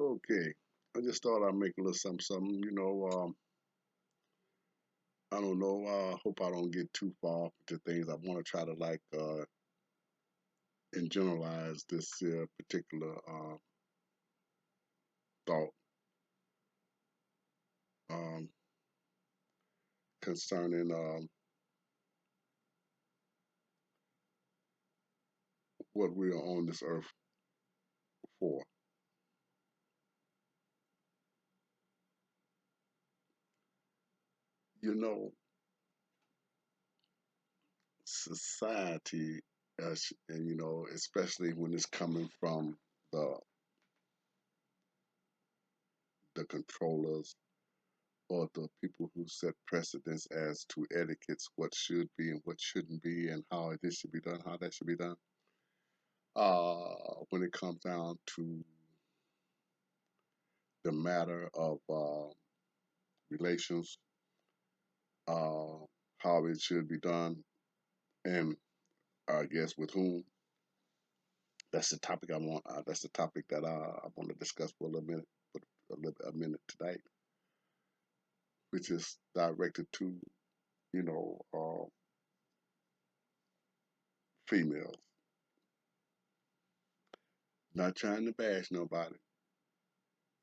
Okay, I just thought I'd make a little something. I don't know. I hope I don't get too far into things. I want to try to and generalize this particular thought um, concerning what we are on this earth for. You know, society, and especially when it's coming from the the controllers or the people who set precedents as to etiquettes, what should be and what shouldn't be, and how this should be done, how that should be done. When it comes down to the matter of relations, uh, how it should be done, and I guess with whom. That's the topic I want. That's the topic that I want to discuss for a little minute, for a minute tonight, which is directed to you know uh, females. Not trying to bash nobody.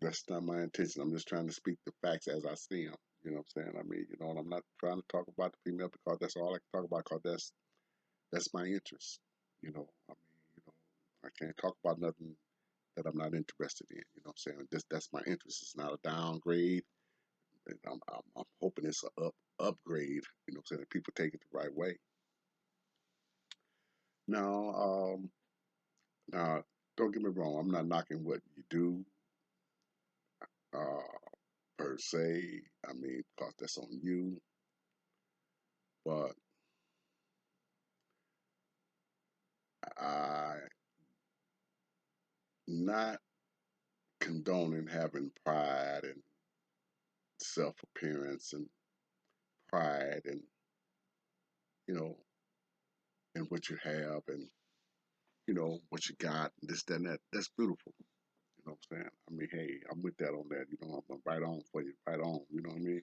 That's not my intention. I'm just trying to speak the facts as I see them. You know what I'm saying? I mean, and I'm not trying to talk about the female because that's all I can talk about because that's my interest. I mean, I can't talk about nothing that I'm not interested in. You know what I'm saying? That's my interest. It's not a downgrade. And I'm hoping it's a upgrade. You know what I'm saying? That people take it the right way. Now, now, don't get me wrong. I'm not knocking what you do uh, per se. I mean, because that's on you. But I not condoning having pride and self appearance and pride and you know and what you have and what you got and this that and that. That's beautiful. You know what I'm saying? I mean, hey, I'm with that on that. I'm right on for you, right on. You know what I mean?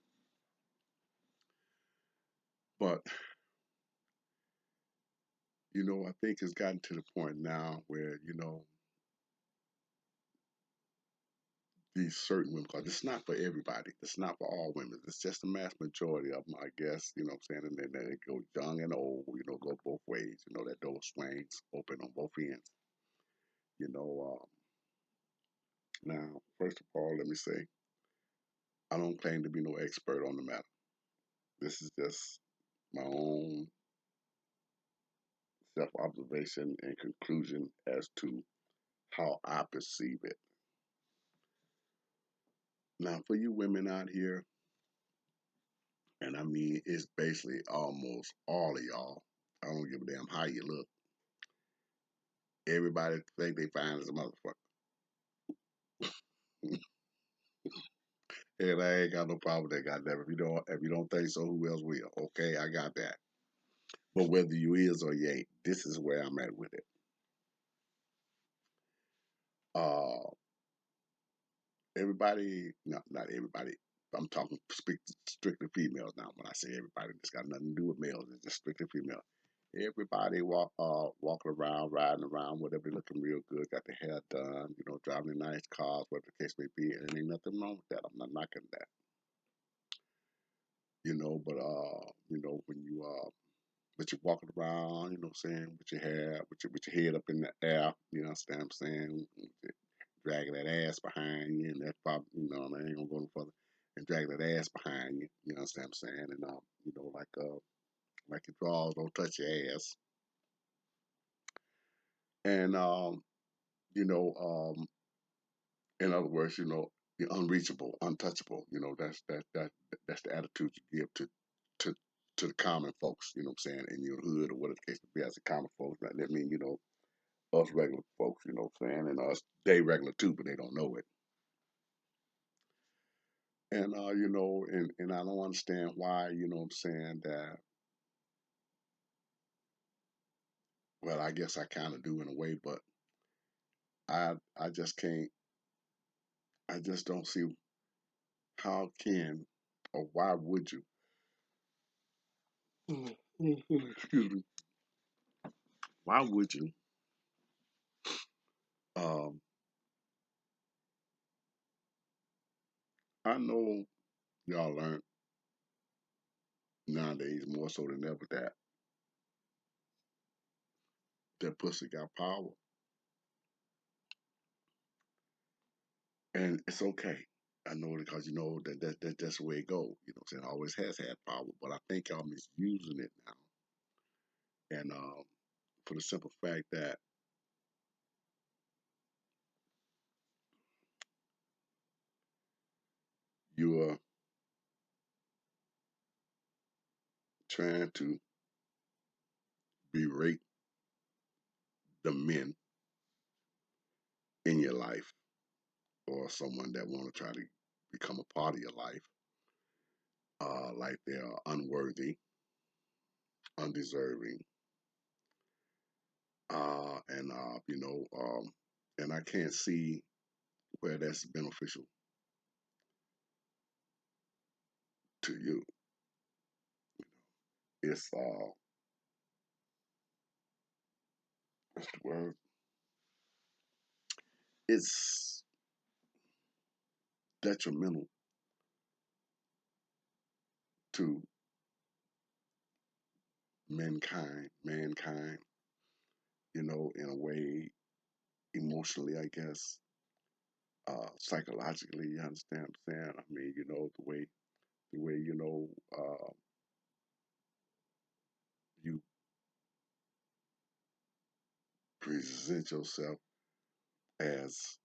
But I think it's gotten to the point now where these certain women, because it's not for everybody. It's not for all women. It's just the mass majority of them, I guess. You know what I'm saying? And then it goes young and old, go both ways. That door swings open on both ends. You know, now, first of all, let me say, I don't claim to be no expert on the matter. This is just my own self observation and conclusion as to how I perceive it. Now, for you women out here, and I mean, it's basically almost all of y'all. I don't give a damn how you look. Everybody think they fine as a motherfucker. And I ain't got no problem with that, goddamn. If you don't think so, who else will? Okay, I got that. But whether you is or you ain't, this is where I'm at with it. Uh, everybody, no, not everybody. I'm talking strictly females now. When I say everybody, it's got nothing to do with males. It's just strictly female. Everybody walking around, riding around, whatever, looking real good, got their hair done, driving nice cars, whatever the case may be, and ain't nothing wrong with that. I'm not knocking that, but when but you're walking around, what I'm saying, with your hair, with your head up in the air, what I'm saying, dragging that ass behind you, and that's probably, I ain't gonna go no further, and dragging that ass behind you, what I'm saying, and like your drawers don't touch your ass, and you know, in other words, you're unreachable, untouchable. That's the attitude you give to to the common folks. You know what I'm saying, in your hood or whatever the case may be, as a common folks. That mean us regular folks. You know what I'm saying, and us they regular too, but they don't know it. And and I don't understand why. What I'm saying, that. Well, I guess I kind of do in a way, but I just can't I just don't see how can or why would you, excuse me, why would you, um, I know y'all learn nowadays more so than ever that pussy got power. And it's okay. I know it because you know that's the way it goes. You know what I'm saying? It always has had power, but I think y'all misusing it now. And for the simple fact that you are trying to berate the men in your life or someone that want to try to become a part of your life, like they are unworthy, undeserving, and I can't see where that's beneficial to you. It's what's the word? It's detrimental to mankind, in a way, emotionally, I guess, psychologically. You understand what I'm saying? I mean, the way you present yourself as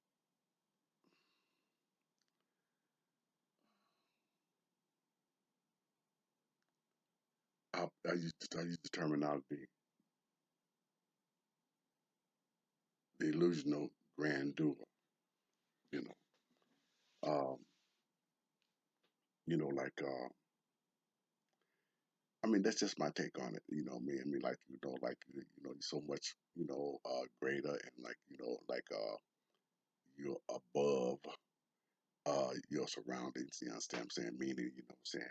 I use the terminology, the illusional grandeur. You um, like I mean, that's just my take on it. Me and me, like you're so much greater and like you're above your surroundings. You understand what I'm saying? Meaning, what I'm saying?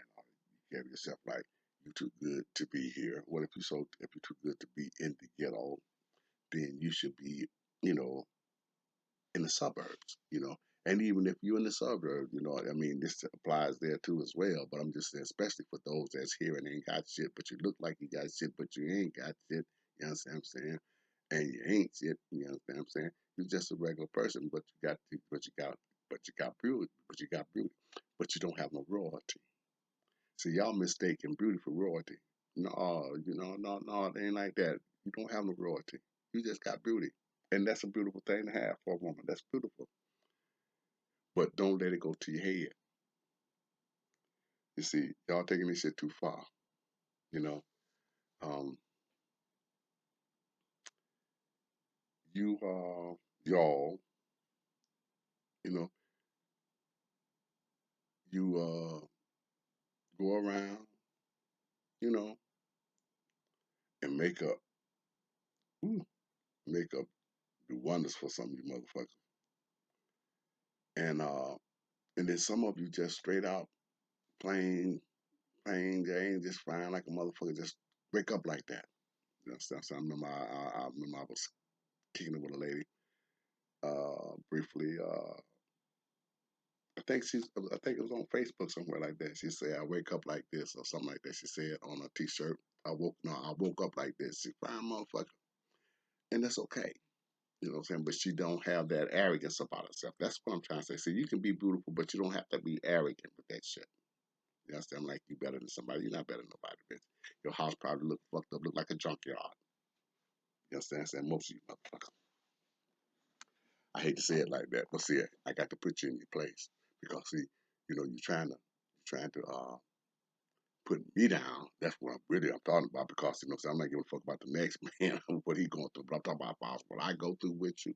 You carry yourself like you're too good to be here. What if you're too good to be in the ghetto, then you should be, you know, in the suburbs, And even if you're in the suburbs, I mean, this applies there too as well. But I'm just saying, especially for those that's here and ain't got shit, but you look like you got shit, but you ain't got shit. You understand what I'm saying? And you ain't shit. You understand what I'm saying? You're just a regular person, but you got beauty, but you don't have no royalty. See, y'all mistaking beauty for royalty. No, no, it ain't like that. You don't have no royalty. You just got beauty, and that's a beautiful thing to have for a woman. That's beautiful, but don't let it go to your head. You see, y'all taking this shit too far. You know, um, you y'all, you know, you go around, you know, and ooh, make up do wonders for some of you motherfuckers, and uh, and then some of you just straight out plain Jane, just fine like a motherfucker, just break up like that. So I remember I remember I was kicking it with a lady, briefly. I think it was on Facebook somewhere like that. She said, "I wake up like this" or something like that. She said on a T-shirt. I woke up like this. She fine motherfucker, and that's okay. You know what I'm saying? But she don't have that arrogance about herself. That's what I'm trying to say. See, you can be beautiful, but you don't have to be arrogant with that shit. You understand? Like you better than somebody. You're not better than nobody, bitch. Your house probably look fucked up, look like a junkyard. You understand? Saying most of you motherfuckers. I hate to say it like that, but see, I got to put you in your place because see, you're trying to put me down. That's what I'm talking about because so I'm not giving a fuck about the next man what he going through, but I'm talking about what I go through with you,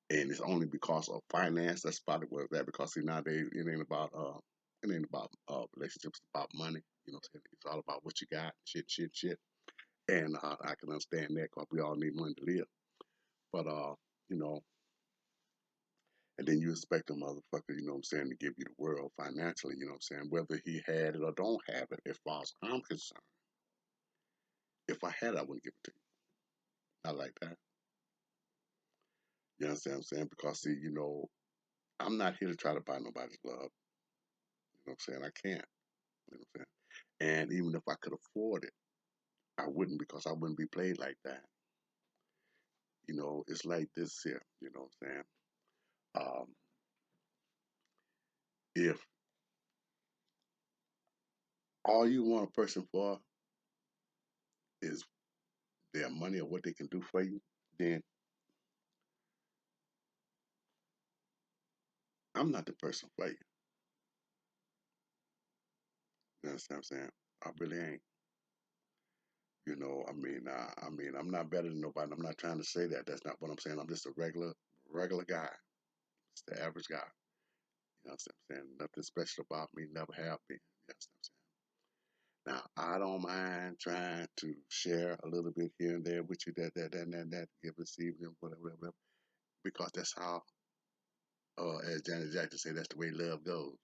and it's only because of finance. That's probably what that because see nowadays it ain't about relationships, it's about money. It's all about what you got, shit, and I can understand that because we all need money to live, but you know And then you expect a motherfucker, you know what I'm saying, to give you the world financially, you know what I'm saying, whether he had it or don't have it. As far as I'm concerned, if I had it, I wouldn't give it to you. Not like that. You understand what I'm saying? Because see, I'm not here to try to buy nobody's love. You know what I'm saying? I can't. You know what I'm saying? And even if I could afford it, I wouldn't because I wouldn't be played like that. It's like this here. You know what I'm saying? If all you want a person for is their money or what they can do for you, then I'm not the person for you. You understand what I'm saying? I really ain't. I'm not better than nobody. I'm not trying to say that. That's not what I'm saying. I'm just a regular guy. Just the average guy. You know what I'm saying? Nothing special about me. Never have been. You know what I'm saying? Now, I don't mind trying to share a little bit here and there with you, that, give this evening, whatever, because that's how, as Janet Jackson said, that's the way love goes.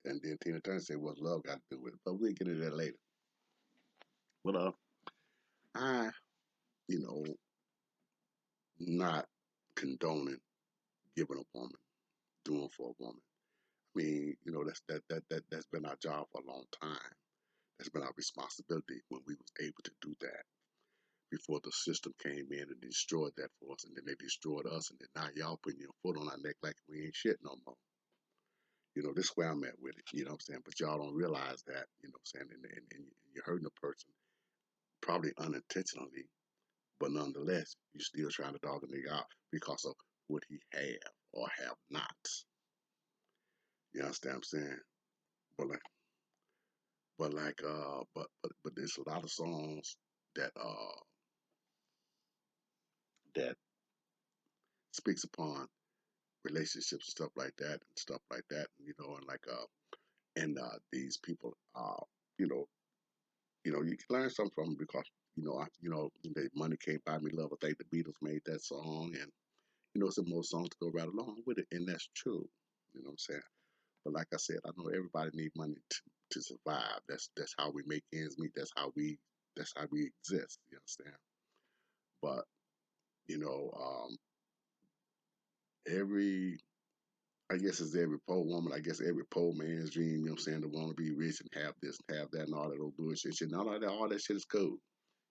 And then Tina Turner said, "What's love got to do with it?" But we'll get into that later. But I, you know, not condoning giving a woman, doing for a woman. I mean, that's been our job for a long time. That's been our responsibility when we was able to do that before the system came in and destroyed that for us, and then they destroyed us, and then now y'all putting your foot on our neck like we ain't shit no more. This is where I'm at with it. You know what I'm saying? But y'all don't realize that. You know what I'm saying? And you're hurting a person probably unintentionally, but nonetheless, you're still trying to dog a nigga out because of what he have or have not. You understand what I'm saying? But like, but there's a lot of songs that speaks upon relationships and stuff like that, and these people, you know, you can learn something from them because the money can't buy me love. I think the Beatles made that song, and some more songs to go right along with it, and that's true. You know what I'm saying? But like I said, I know everybody need money to survive. That's how we make ends meet. That's how we exist. You understand? But you know, every I guess it's every poor woman. I guess every poor man's dream. You know what I'm saying? To want to be rich and have this and have that and all that old bullshit shit. And all that shit is cool.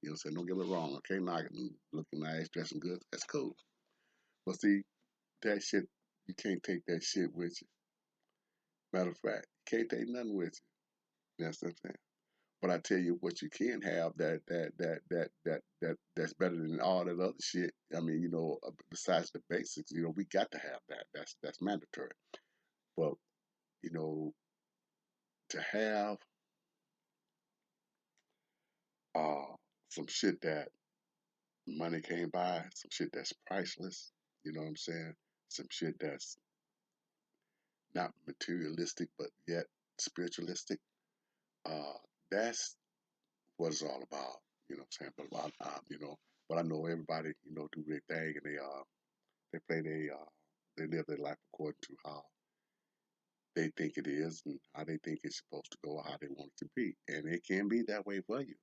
You know what I'm saying? Don't get me wrong. Okay, not looking nice, dressing good. That's cool. But see, that shit, you can't take that shit with you. Matter of fact, you can't take nothing with you. That's what I'm saying. But I tell you what, you can have that's better than all that other shit. I mean, besides the basics, we got to have that. That's mandatory. But you know, to have uh some shit that money can't buy, some shit that's priceless. You know what I'm saying? Some shit that's not materialistic but yet spiritualistic. Uh, that's what it's all about. You know what I'm saying? But a lot of time, but I know everybody, do their thing and they play they live their life according to how they think it is and how they think it's supposed to go or how they want it to be. And it can be that way for you.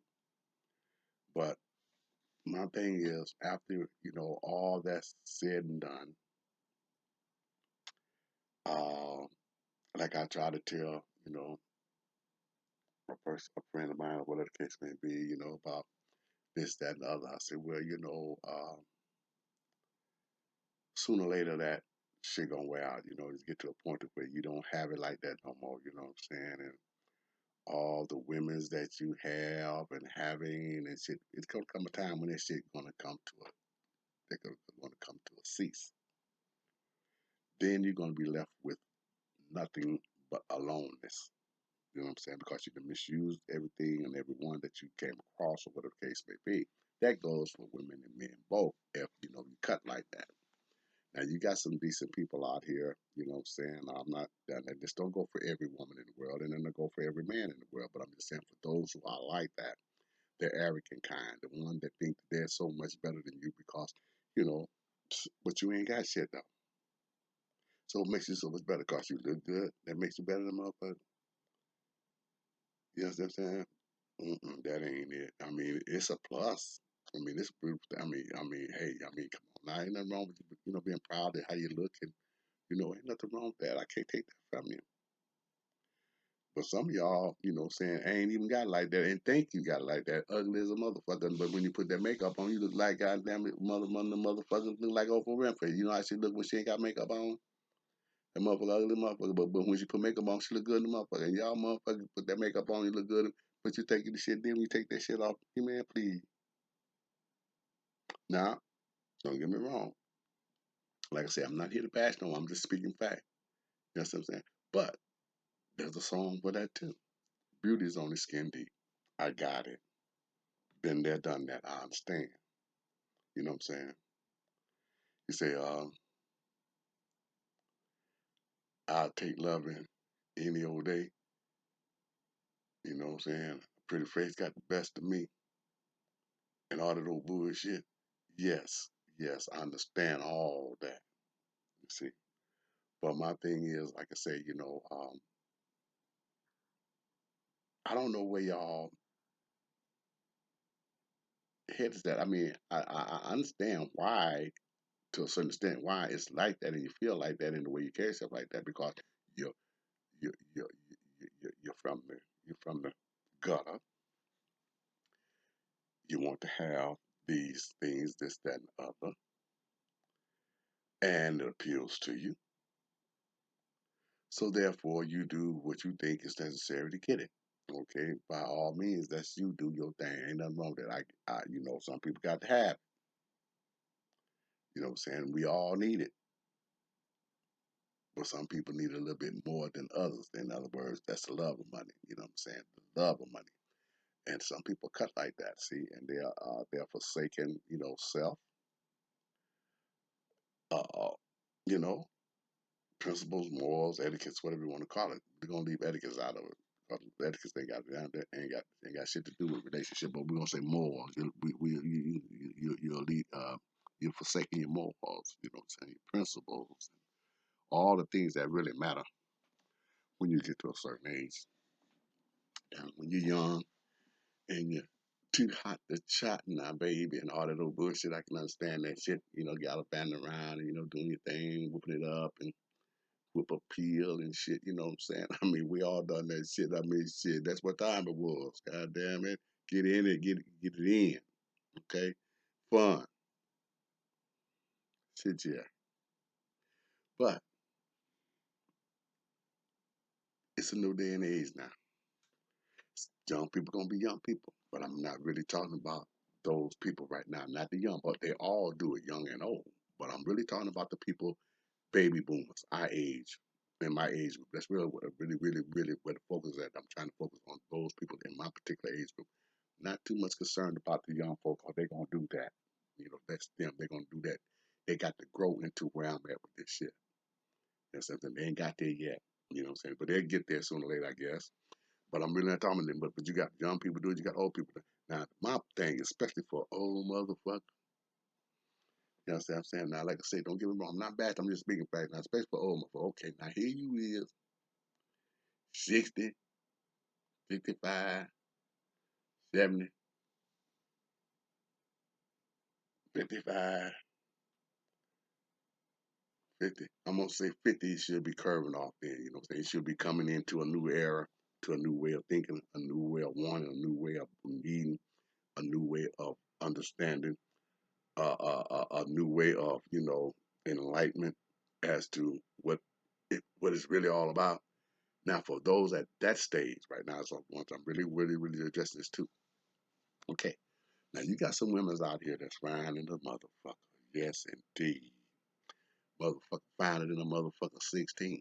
But my thing is after, all that's said and done, uh, like I try to tell, a friend of mine, or whatever the case may be, about this, that, and the other. I said, well, sooner or later that shit gonna wear out. You get to a point where you don't have it like that no more. You know what I'm saying? And all the women's that you have and having and shit, it's gonna come a time when that shit gonna come to a, they're gonna come to a cease. Then you're gonna be left with nothing but aloneness. You know what I'm saying? Because you can misuse everything and everyone that you came across or whatever the case may be. That goes for women and men both. If you cut like that. Now you got some decent people out here, you know what I'm saying? I'm not and this don't go for every woman in the world and then don't go for every man in the world, but I'm just saying for those who are like that, they're arrogant kind, the one that think that they're so much better than you because, you know, but you ain't got shit though. So it makes you so much better because you look good. That makes you better than motherfucker. You know what I'm saying? That ain't it. I mean, it's a plus. I mean, it's beautiful. Hey, I mean, come on. Now, ain't nothing wrong with you, being proud of how you look, and ain't nothing wrong with that. I can't take that from you. But some of y'all, saying ain't even got like that, and think you got like that. Ugly as a motherfucker. But when you put that makeup on, you look like goddamn it, one of the motherfuckers look like Oprah Winfrey. You know how she look when she ain't got makeup on? That motherfucker ugly motherfucker. But when she put makeup on, she look good in the motherfucker. And y'all motherfuckers put that makeup on, you look good. But you take the shit, then when you take that shit off, hey man, please. Now, don't get me wrong. Like I said, I'm not here to bash no one. I'm just speaking fact. You know what I'm saying? But there's a song for that too. Beauty is only skin deep. I got it. Been there, done that. I understand. You know what I'm saying? You say, I'll take loving any old day. You know what I'm saying? Pretty face got the best of me and all that old bullshit. Yes, yes, I understand all that. You see, but my thing is, like I say, I don't know where y'all head is at. I mean, I understand why, to a certain extent, why it's like that, and you feel like that in the way you carry yourself like that, because you're you're you're you're from the gutter. You want to have these things, this, that, and other, and it appeals to you. So therefore, you do what you think is necessary to get it. Okay, by all means, that's you do your thing. Ain't nothing wrong with that. Some people got to have it. You know what I'm saying? We all need it, but some people need it a little bit more than others. In other words, that's the love of money. You know what I'm saying? The love of money. And some people cut like that. See, and they're forsaking, self. Uh, you know, principles, morals, etiquettes, whatever you want to call it. We're gonna leave etiquettes out of it. Because etiquettes ain't got shit to do with relationship. But we're gonna say morals. You'll lead, you're forsaking your morals. You know what I'm saying? Your principles, all the things that really matter when you get to a certain age. And when you're young and you're too hot to chat now, baby, and all that old bullshit, I can understand that shit. Gallivanting around and doing your thing, whooping it up and whip appeal and shit. You know what I'm saying? I mean, we all done that shit. I mean, shit. That's what time it was. God damn it. Get in it. Get it in. Okay. Fun. Shit, yeah. But it's a new day and age now. Young people gonna be young people. But I'm not really talking about those people right now. Not the young, but they all do it, young and old. But I'm really talking about the people, baby boomers, our age, in my age group. That's really where the focus is at. I'm trying to focus on those people in my particular age group. Not too much concerned about the young folk, or they're gonna do that. That's them. They're gonna do that. They got to grow into where I'm at with this shit. That's something they ain't got there yet. You know what I'm saying? But they'll get there sooner or later, I guess. But I'm really not talking to them. But you got young people do it. You got old people do it. Now, my thing, especially for old motherfuckers, you know what I'm saying? Now, like I said, don't get me wrong. I'm not bad. I'm just speaking fact. Now, especially for old motherfuckers. Okay, now here you is, 60, 55, 70, 55, 50. I'm gonna say 50 should be curving off there. You know what I'm saying? It should be coming into a new era, to a new way of thinking, a new way of wanting, a new way of needing, a new way of understanding, a new way of enlightenment as to what it's really all about. Now, for those at that stage right now, so once I'm really addressing this too. Okay, now you got some women's out here that's fine in the motherfucker. Yes, indeed, motherfucker finer than a motherfucker 16.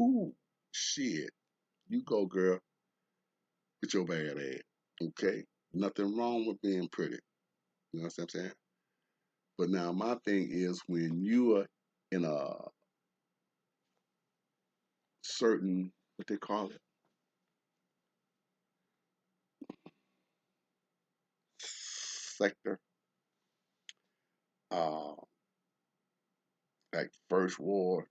Ooh, shit. You go, girl, with your bad ass. Okay? Nothing wrong with being pretty. You know what I'm saying? But now my thing is when you are in a certain, what they call it, sector, uh, like first ward,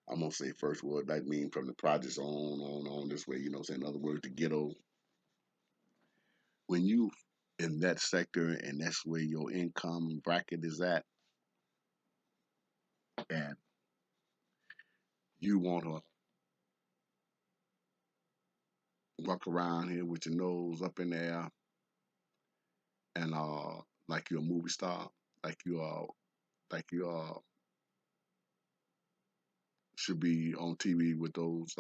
I'm gonna say first world. That mean from the projects on this way. You know, what I'm saying in other words, the ghetto. When you in that sector and that's where your income bracket is at, and you want to walk around here with your nose up in there and like you're a movie star, like you should be on TV with those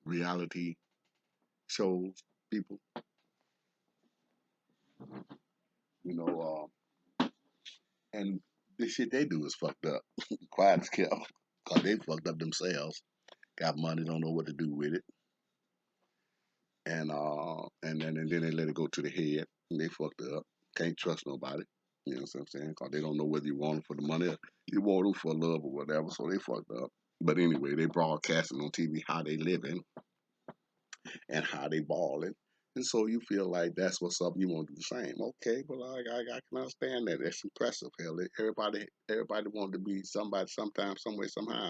reality shows, people, you know, and this shit they do is fucked up. Quiet as kept, cause they fucked up themselves. Got money, don't know what to do with it, and then they let it go to the head, and they fucked up. Can't trust nobody. You know what I'm saying? Cause they don't know whether you want them for the money, or you want them for love or whatever. So they fucked up. But anyway, they broadcasting on TV how they living and how they balling. And so you feel like that's what's up. You want to do the same, okay? But I can understand that. That's impressive. Hell, everybody wanted to be somebody, sometime, some way, somehow.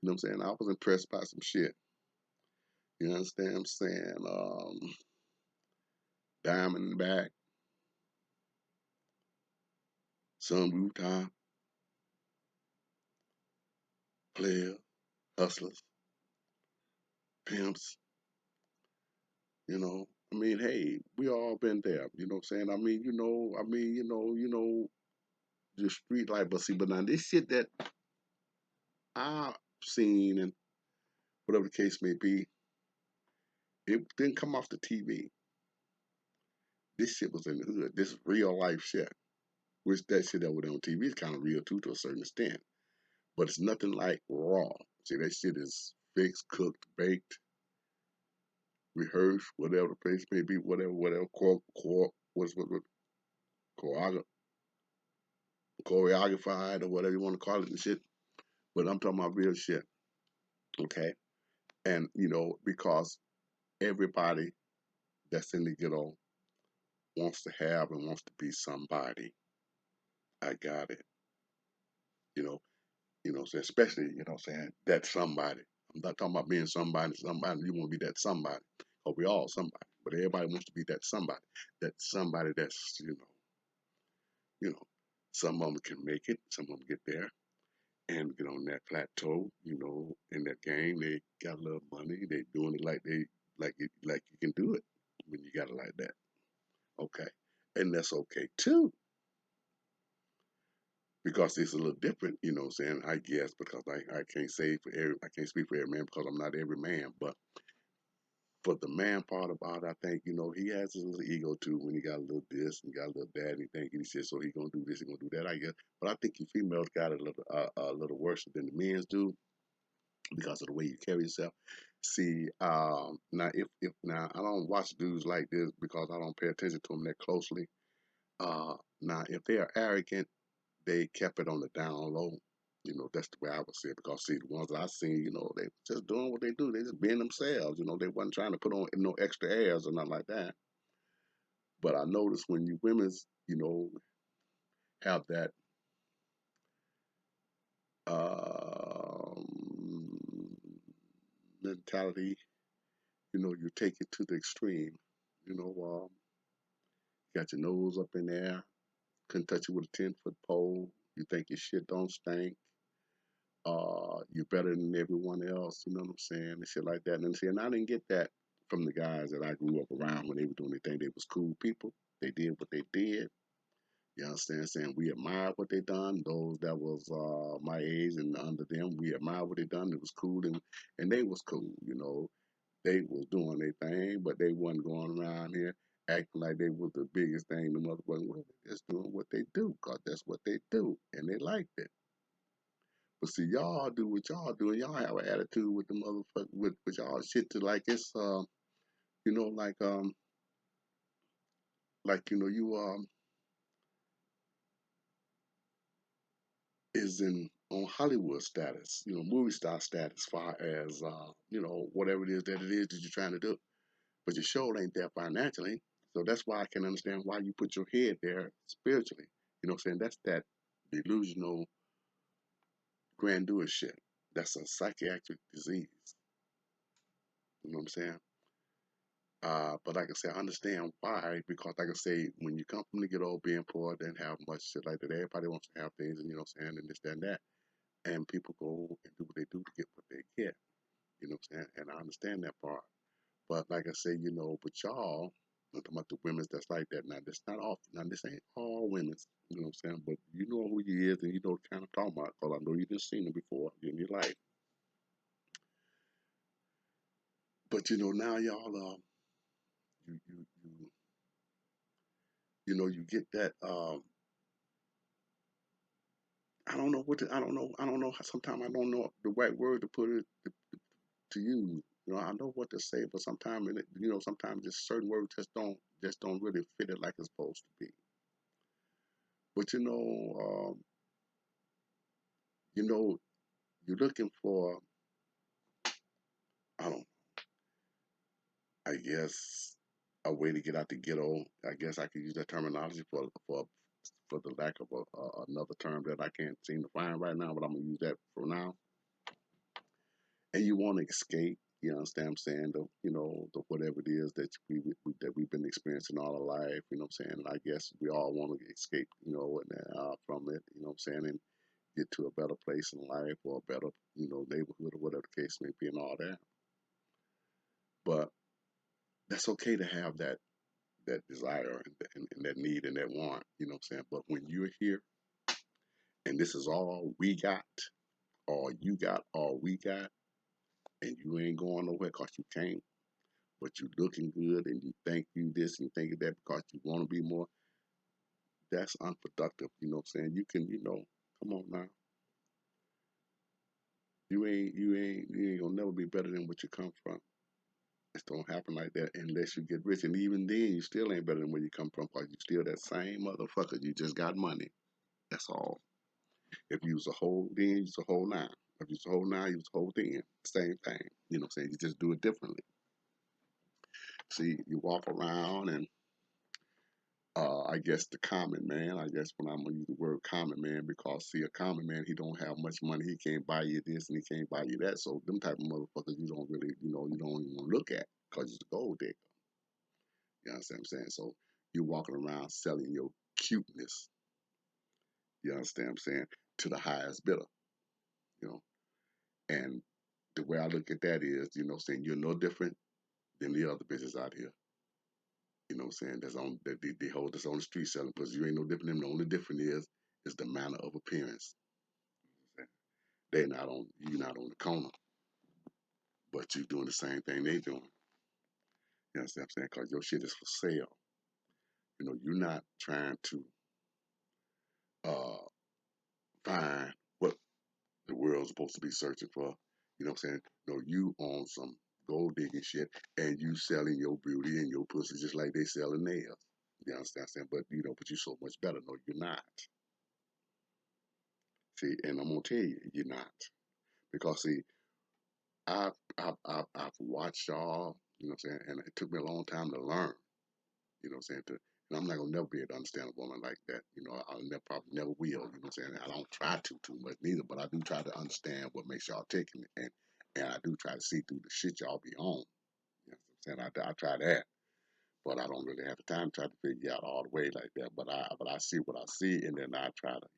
You know what I'm saying? I was impressed by some shit. You understand what I'm saying? Diamond back, some rooftop, players, hustlers, pimps. You know, I mean, hey, we all been there. You know what I'm saying? The street life. But see, but now this shit that I've seen and whatever the case may be, it didn't come off the TV. This shit was in the hood. This is real life shit. Which that shit that was on TV is kind of real too to a certain extent. But it's nothing like raw. See, that shit is fixed, cooked, baked, rehearsed, whatever the place may be, whatever, choreo- choreographed or whatever you want to call it and shit. But I'm talking about real shit, okay? And, because everybody that's in the ghetto wants to have and wants to be somebody. I got it. You know, so especially, saying that somebody. I'm not talking about being somebody, you want to be that somebody. Or we all somebody. But everybody wants to be that somebody. That somebody that's, you know, some of them can make it, some of them get there and get on that plateau, in that game. They got a little money. They doing it like you can do it when you got it like that. Okay. And that's okay too. Because it's a little different, what I'm saying, I guess, because I can't say for every I can't speak for every man because I'm not every man. But for the man part about it, I think, he has his little ego too when he got a little this and got a little that and he think he says so he gonna do this, he gonna do that, I guess. But I think you females got it a little worse than the men's do because of the way you carry yourself. See, now if now I don't watch dudes like this because I don't pay attention to them that closely. Now if they are arrogant, they kept it on the down low. That's the way I would say it. Because see, the ones that I seen, they just doing what they do. They just being themselves. They wasn't trying to put on no extra airs or nothing like that. But I noticed when you women's, have that um, mentality, you take it to the extreme. Got your nose up in there, couldn't touch it with a 10-foot pole. You think your shit don't stink. You're better than everyone else, you know what I'm saying, and shit like that. And see, and I didn't get that from the guys that I grew up around when they were doing their thing. They was cool people. They did what they did. You understand? Saying we admired what they done. Those that was my age and under them, we admired what they done. It was cool, and they was cool. They was doing their thing, but they wasn't going around here acting like they was the biggest thing. The motherfuckers were just doing what they do, cause that's what they do, and they liked it. But see, y'all do what y'all do, and y'all have an attitude with the motherfucker with y'all shit to like it's you know like you is in on Hollywood status, movie star status, far as whatever it is that you're trying to do. But your show ain't there financially, so that's why I can understand why you put your head there spiritually. You know what I'm saying? That's that delusional grandeur shit. That's a psychiatric disease. You know what I'm saying? But like I say, I understand why, because like I say, when you come from the ghetto being poor, didn't have much shit like that. Everybody wants to have things, and you know what I'm saying, and this, that, and that. And people go and do what they do to get what they get. You know what I'm saying? And I understand that part. But like I say, but y'all, I'm talking about the women that's like that. Now, this not all. Now, this ain't all women. You know what I'm saying? But you know who you is, and you know the kind of talking about. Because I know you just seen them before in your life. But now y'all, you you get that. I don't know. Sometimes I don't know the right word to put it to use. I know what to say, but sometimes sometimes just certain words just don't really fit it like it's supposed to be. But you know, you're looking for, I don't, I guess, a way to get out the ghetto. I guess I could use that terminology for the lack of another term that I can't seem to find right now, but I'm gonna use that for now. And you want to escape. You understand what I'm saying? The whatever it is that we've been experiencing all our life. You know what I'm saying? And I guess we all want to escape. From it. You know what I'm saying? And get to a better place in life or a better neighborhood or whatever the case may be and all that. But that's okay to have that desire and that need and that want. You know what I'm saying? But when you're here and this is all we got, all you got, all we got, and you ain't going nowhere because you can't, but you looking good and you think you this and you think that because you want to be more, that's unproductive. You know what I'm saying? You can, come on now. You ain't gonna never be better than what you come from. It don't happen like that unless you get rich. And even then, you still ain't better than where you come from because you still that same motherfucker. You just got money. That's all. If you was a whole then, you was a whole now. If you was a whole now, you was a whole then. Same thing. You know what I'm saying? You just do it differently. See, you walk around and I guess the common man, I guess when I'm gonna use the word common man, because see a common man, he don't have much money, he can't buy you this and he can't buy you that. So them type of motherfuckers you don't really, you don't even want to look at because it's a gold digger. You know what I'm saying? So you walking around selling your cuteness, you understand what I'm saying, to the highest bidder, you know. And the way I look at that is, saying you're no different than the other bitches out here. You know what I'm saying? That's on that they hold this on the street selling because you ain't no different than them. The only difference is the manner of appearance. You're not on the corner, but you doing the same thing they doing. You know what I'm saying? Because your shit is for sale. You're not trying to uh find what the world's supposed to be searching for. You know what I'm saying? No, you on some gold digging shit and you selling your beauty and your pussy just like they selling theirs. You understand what I'm saying? But you so much better. No, you're not. See, and I'm gonna tell you, you're not. Because see, I've watched y'all, you know what I'm saying, and it took me a long time to learn, you know what I'm saying, and I'm not gonna never be able to understand a woman like that. I'll never probably never will, you know what I'm saying? I don't try to too much neither, but I do try to understand what makes y'all tick and I do try to see through the shit y'all be on. You know what I'm saying? I try that. But I don't really have the time to try to figure out all the way like that. But I see what I see, and then I try to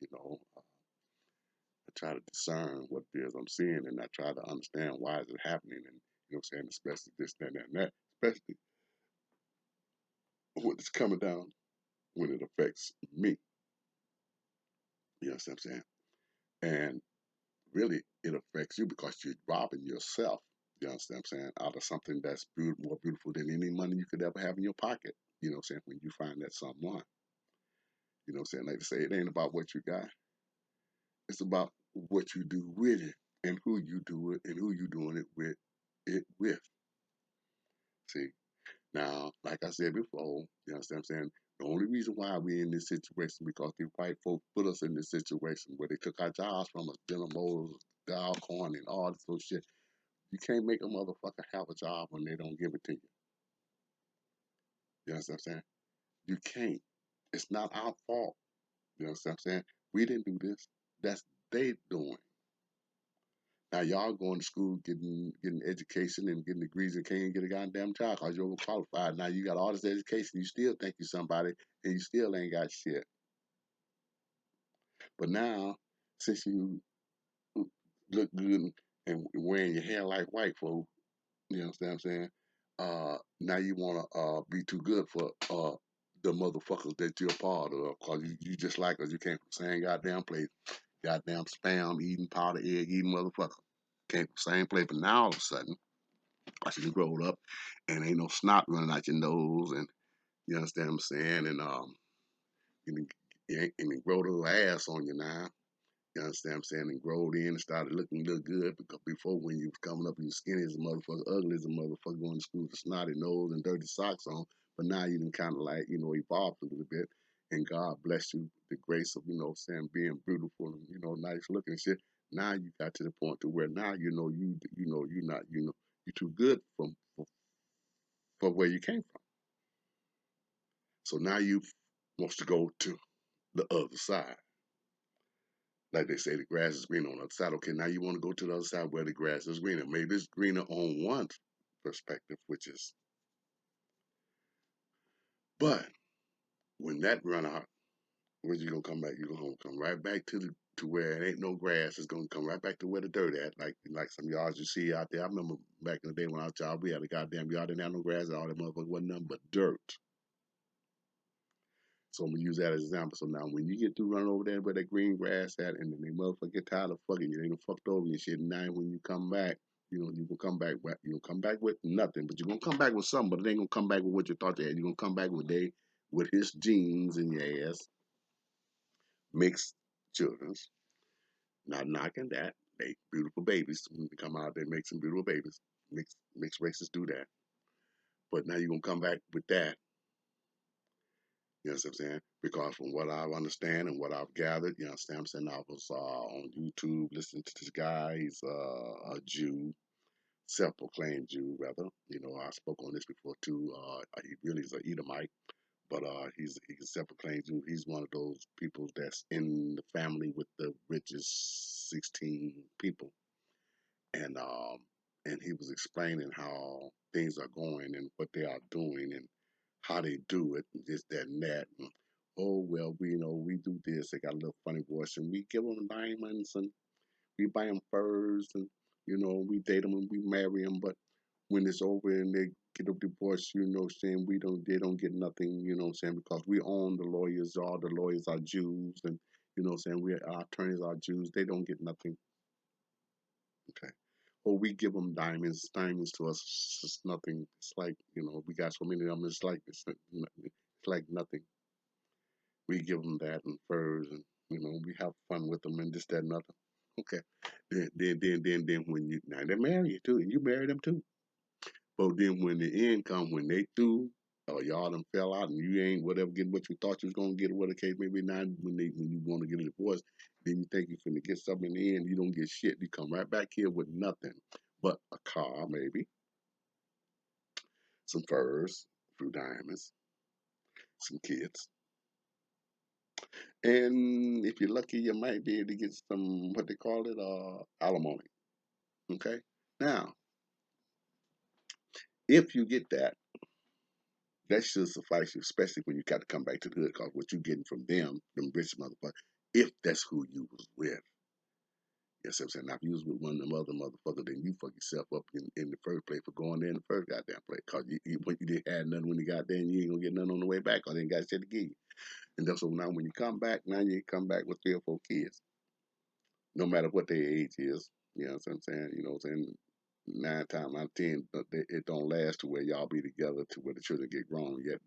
I try to discern what it is I'm seeing, and I try to understand why is it happening, and you know what I'm saying, especially this, that, and that, especially when it's coming down when it affects me. You know what I'm saying? And really, it affects you because you're robbing yourself. You understand what I'm saying? Out of something that's more beautiful than any money you could ever have in your pocket. You know what I'm saying? When you find that someone, you know what I'm saying? Like to say, it ain't about what you got. It's about what you do with it and who you do it and who you doing it with. See, now, like I said before, you understand what I'm saying? The only reason why we in this situation because the white folks put us in this situation where they took our jobs from us, General Motors, Dow Corn, and all this little shit. You can't make a motherfucker have a job when they don't give it to you. You understand what I'm saying? You can't. It's not our fault. You understand what I'm saying? We didn't do this. That's they doing. Now y'all going to school, getting education and getting degrees and can't get a goddamn job because you're overqualified. Now you got all this education, you still think you're somebody, and you still ain't got shit. But now, since you look good and wearing your hair like white folk, you know what I'm saying? Now you want to be too good for the motherfuckers that you're a part of because you just like us. You came from the same goddamn place. Goddamn spam eating, powder egg eating motherfucker. Came from the same place, but now all of a sudden, I should have grown up and ain't no snot running out your nose, and you understand what I'm saying? And and grow the ass on you now. You understand what I'm saying? And growed in and started looking a little good because before when you was coming up, you was skinny as a motherfucker, ugly as a motherfucker, going to school with a snotty nose and dirty socks on. But now you done kind of like, evolved a little bit. And God bless you with the grace of, saying being beautiful and, nice looking and shit. Now you got to the point to where now you're not, you're too good for where you came from. So now you wants to go to the other side. Like they say, the grass is greener on the other side. Okay, now you want to go to the other side where the grass is greener. Maybe it's greener on one perspective, which is, but when that run out, where's you gonna come back? You're gonna come right back to where it ain't no grass. It's gonna come right back to where the dirt at. Like some yards you see out there. I remember back in the day when I was a child, we had a goddamn yard, didn't have no grass, all that motherfucker wasn't nothing but dirt. So I'm gonna use that as an example. So now when you get through running over there where that green grass at, and then they motherfucker get tired of fucking you, they done fucked over you and shit. Now when you come back, you gonna come back. You gonna come back with nothing, but you're gonna come back with something. But it ain't gonna come back with what you thought they had. You're gonna come back with his genes in your ass, mixed childrens. Not knocking that. They beautiful babies. When they come out, they make some beautiful babies. Mixed races do that. But now you're gonna come back with that. You know what I'm saying? Because from what I understand and what I've gathered, you know what I'm saying? I was on YouTube listening to this guy. He's a Jew, self-proclaimed Jew, rather. I spoke on this before too. He really is a Edomite, but he's a self-proclaimed Jew. He's one of those people that's in the family with the richest 16 people, and um, and he was explaining how things are going and what they are doing and how they do it, and this, that, and that. And, oh well, we do this. They got a little funny voice, and we give them diamonds, and we buy them furs, and we date them and we marry them. But when it's over and they get a divorce, saying they don't get nothing, saying because we own the lawyers, all the lawyers are Jews, and saying our attorneys are Jews, they don't get nothing. Okay. Or we give them diamonds. Diamonds to us is just nothing. It's like, we got so many of them. It's like nothing. We give them that and furs, and we have fun with them and this, that, and nothing. Okay. Then when now they marry you too, and you marry them too. But then when the end come, when they through, or y'all done fell out and you ain't whatever getting what you thought you was gonna get or whatever the case may be, now when you want to get a divorce, then you think you're finna get something in the end, you don't get shit. You come right back here with nothing but a car, maybe, some furs, a few diamonds, some kids. And if you're lucky, you might be able to get some what they call it, alimony. Okay? Now, if you get that, that should suffice you, especially when you got to come back to the hood, because what you getting from them rich motherfuckers, if that's who you was with. Yes, I'm saying. Now, if you was with one of them other motherfuckers, then you fuck yourself up in the first place for going there in the first goddamn place. Because when you didn't have nothing when you got there, and you ain't going to get nothing on the way back, because they ain't got shit to give you. And that's so now when you come back, now you come back with 3 or 4 kids, no matter what their age is. You know what I'm saying? You know what I'm saying? 9 times out of 10, it don't last to where y'all be together to where the children get grown. Yet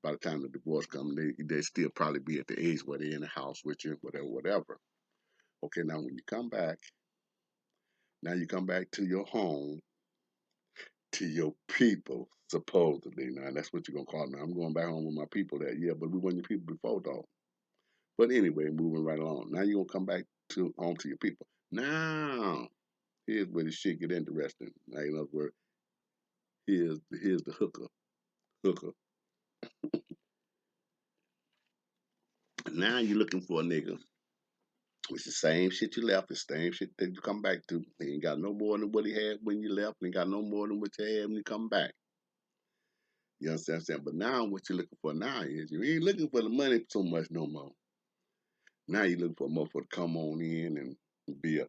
by the time the divorce comes, they still probably be at the age where they're in the house with you, whatever, whatever. Okay, now when you come back, now you come back to your home, to your people, supposedly. Now that's what you're gonna call it. Now I'm going back home with my people there. Yeah, but we weren't your people before though. But anyway, moving right along. Now you're gonna come back to home to your people. Now here's where the shit get interesting. Now, in other words, here's the hooker. Now you're looking for a nigga It's the same shit you left, the same shit that you come back to. He ain't got no more than what he had when you left, and he got no more than what you had when you come back. You understand what I'm saying? But now what you're looking for now is you ain't looking for the money so much no more. Now you're looking for a motherfucker to come on in and be a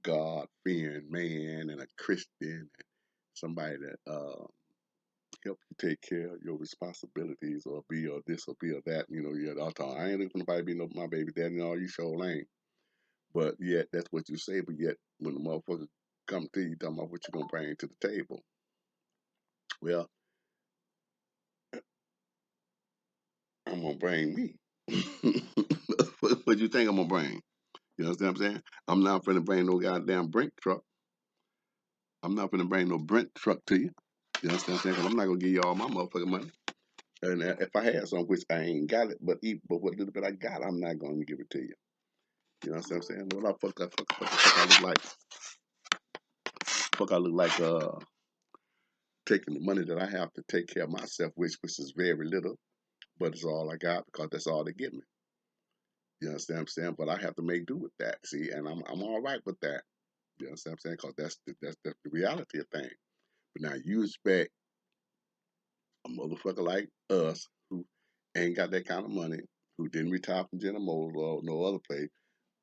God fearing man and a Christian and somebody that help you take care of your responsibilities or be or this or be or that. You know, you're all time. I ain't looking for nobody to be no my baby daddy and all you show ain't. But yet that's what you say, but yet when the motherfucker come to you talking about what you gonna bring to the table. Well, I'm gonna bring me. What you think I'm gonna bring? You understand what I'm saying? I'm not finna bring no goddamn Brent truck. I'm not finna bring no Brent truck to you. You understand what I'm saying? 'Cause I'm not gonna give you all my motherfucking money. And if I had some, which I ain't got it, but what little bit I got, I'm not gonna give it to you. You know what I'm saying? What I fuck I look like? Fuck I look like taking the money that I have to take care of myself, which is very little, but it's all I got because that's all they give me. You understand what I'm saying? But I have to make do with that. See, and I'm all right with that. You understand what I'm saying? Because that's the reality of things. But now you expect a motherfucker like us who ain't got that kind of money, who didn't retire from General Motors or no other place,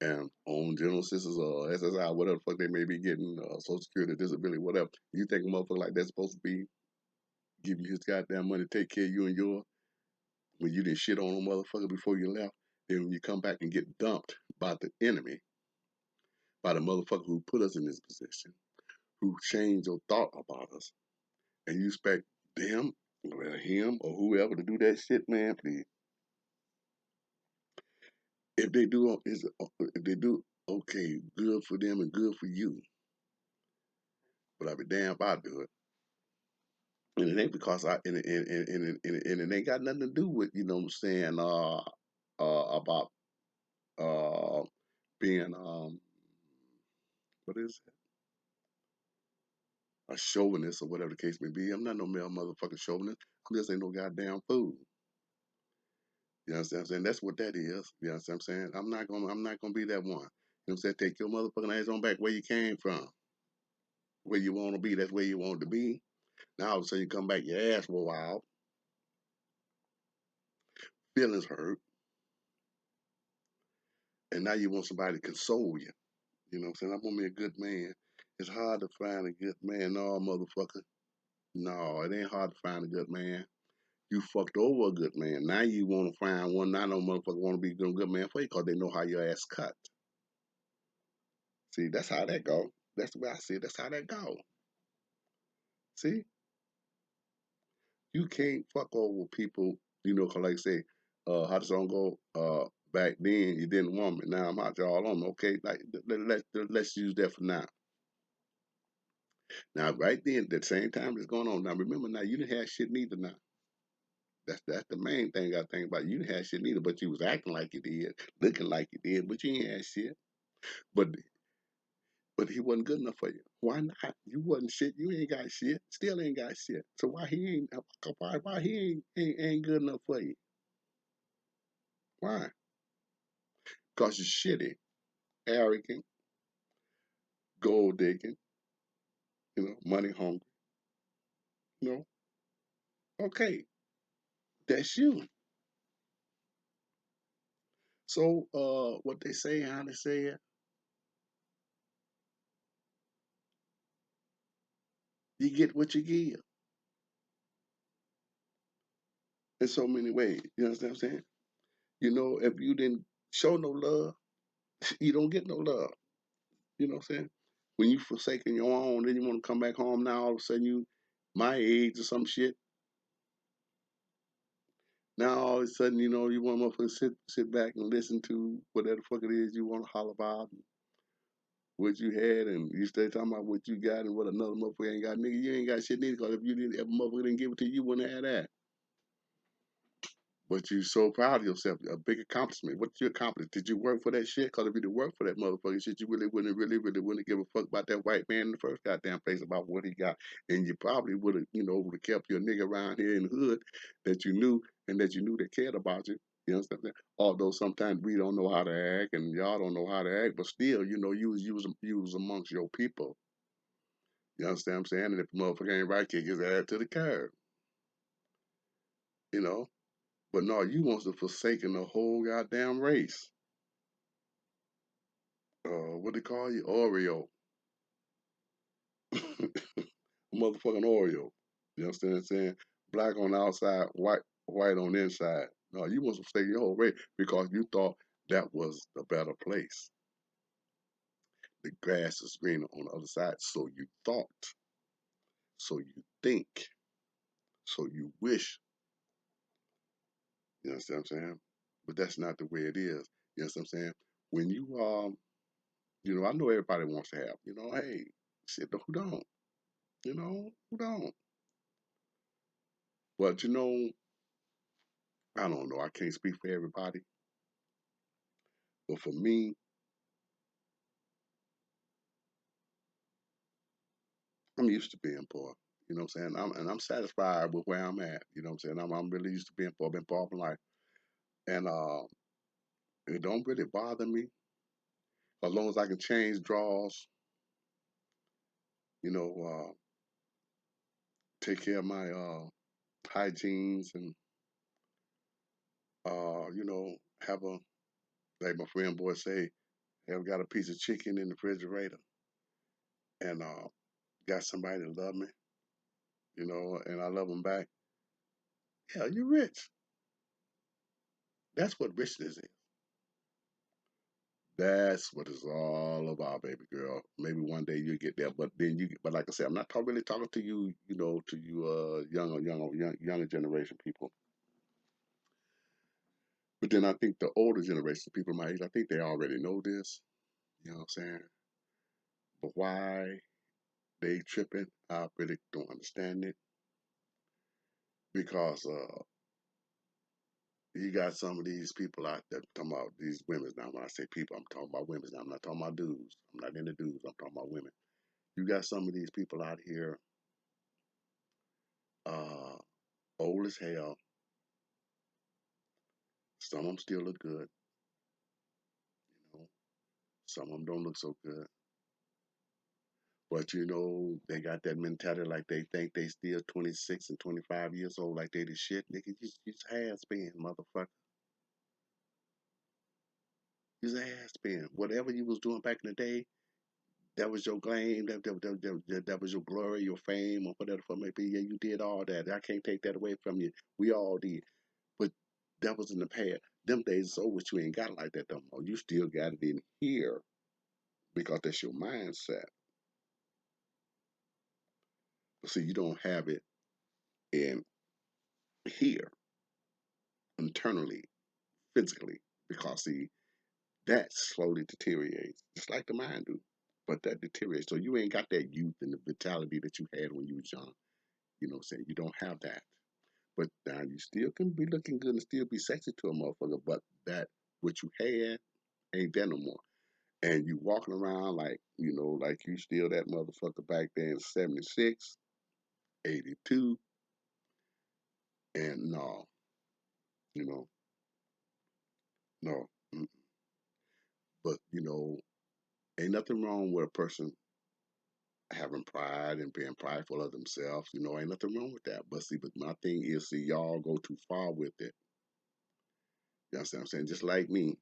and own General Assistance or SSI, whatever the fuck they may be getting, Social Security, disability, whatever. You think a motherfucker like that's supposed to be give you his goddamn money, take care of you and yours when you didn't shit on a motherfucker before you left? Then when you come back and get dumped by the enemy, by the motherfucker who put us in this position, who changed your thought about us, and you expect them or him or whoever to do that shit, man, please. If they do, if they do, okay, good for them and good for you. But I'll be damned if I do it. And it ain't because and it ain't got nothing to do with, you know what I'm saying, about being, what is it, a chauvinist or whatever the case may be. I'm not no male motherfucking chauvinist. I'm just ain't no goddamn fool. You know what I'm saying? That's what that is. You know what I'm saying? I'm not gonna be that one. You know what I'm saying? Take your motherfucking ass on back where you came from. Where you wanna be, that's where you want to be. Now all of a sudden you come back, your ass wore wild, feelings hurt, and now you want somebody to console you. You know what I'm saying? I want me a good man. It's hard to find a good man. No, motherfucker. No, it ain't hard to find a good man. You fucked over a good man. Now you want to find one. Now no motherfucker want to be a good man for you because they know how your ass cut. See, that's how that go. That's the way I see it. That's how that go. See, you can't fuck over people. You know, 'cause like I say, how the song go? Back then you didn't want me. Now I'm out y'all on me. Okay, like let's use that for now. Now, right then, at the same time it's going on. Now, remember, now you didn't have shit neither. Now, that's the main thing I think about. You didn't have shit neither, but you was acting like you did, looking like you did, but you ain't had shit. But but he wasn't good enough for you. Why not? You wasn't shit. You ain't got shit. Still ain't got shit. So why he ain't good enough for you? Why? Cause you're shitty, arrogant, gold digging, money hungry. You know, okay, that's you. So what they say, how they say it, you get what you give in so many ways. You understand what I'm saying? If you didn't show no love, you don't get no love. You know what I'm saying? When you forsaken your own, then you want to come back home now, all of a sudden you my age or some shit. Now all of a sudden, you want to sit back and listen to whatever the fuck it is you want to holler about, what you had, and you stay talking about what you got and what another motherfucker ain't got. Nigga, you ain't got shit neither, because if a motherfucker didn't give it to you, you wouldn't have that. But you so proud of yourself, a big accomplishment. What you accomplished? Did you work for that shit? Because if you didn't work for that motherfucker shit, you really wouldn't give a fuck about that white man in the first goddamn place about what he got. And you probably would have kept your nigga around here in the hood that you knew and that you knew that cared about you. You know what I'm saying? Although sometimes we don't know how to act and y'all don't know how to act, but still, you was amongst your people. You understand what I'm saying? And if the motherfucker ain't right, kick his ass to the curb. You know? But no, you wants to forsaken the whole goddamn race. What they call you? Oreo. Motherfucking Oreo. You understand what I'm saying? Black on the outside, white on the inside. No, you want to stay your whole race because you thought that was the better place. The grass is greener on the other side. So you thought. So you think. So you wish. You understand what I'm saying? But that's not the way it is. You know what I'm saying? When I know everybody wants to have, hey, shit, who don't? Who don't? But I don't know. I can't speak for everybody. But for me, I'm used to being poor. You know what I'm saying? I'm satisfied with where I'm at. You know what I'm saying? I'm really used to being poor. I've been poor all my life. And it don't really bother me. As long as I can change draws, you know, take care of my hygienes and have a like my friend boy say, have got a piece of chicken in the refrigerator and got somebody that love me, and I love them back. Yeah, you're rich. That's what richness is. That's what it's all about, baby girl. Maybe one day you'll get there, but like I said, I'm not really talking to you, to you, younger generation people. But then I think the older generation, people my age, I think they already know this. You know what I'm saying? But why they tripping, I really don't understand it because you got some of these people out there talking about these women. Now, when I say people, I'm talking about women. Now, I'm not talking about dudes. I'm not into dudes. I'm talking about women. You got some of these people out here, uh, old as hell. Some of them still look good. You know, some of them don't look so good. But they got that mentality like they think they still 26 and 25 years old, like they the shit. Nigga, you has been, motherfucker. You has been. Whatever you was doing back in the day, that was your claim, that was your glory, your fame, or whatever it may be. Yeah, you did all that. I can't take that away from you. We all did. But that was in the past. Them days is over, you ain't got it like that no more. You still got it in here because that's your mindset. But see, you don't have it in here, internally, physically, because see, that slowly deteriorates, just like the mind do. But that deteriorates. So you ain't got that youth and the vitality that you had when you was young. You know what I'm saying? You don't have that. But now you still can be looking good and still be sexy to a motherfucker, but that what you had ain't there no more. And you walking around like you still that motherfucker back then, 76, 82, and no, you know, no. But, ain't nothing wrong with a person having pride and being prideful of themselves. Ain't nothing wrong with that. But my thing is, see, y'all go too far with it. You know what I'm saying? Just like me,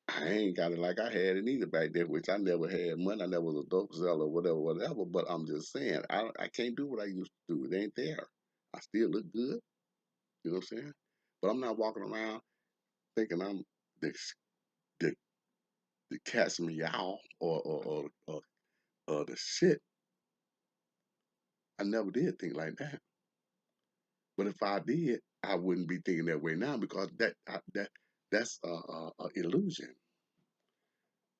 I ain't got it like I had it either back then, which I never had money. I never was a dope seller, whatever, whatever. But I'm just saying, I can't do what I used to do. It ain't there. I still look good. You know what I'm saying? But I'm not walking around thinking I'm the the, the cat's meow or the shit. I never did think like that. But if I did, I wouldn't be thinking that way now because that's a illusion.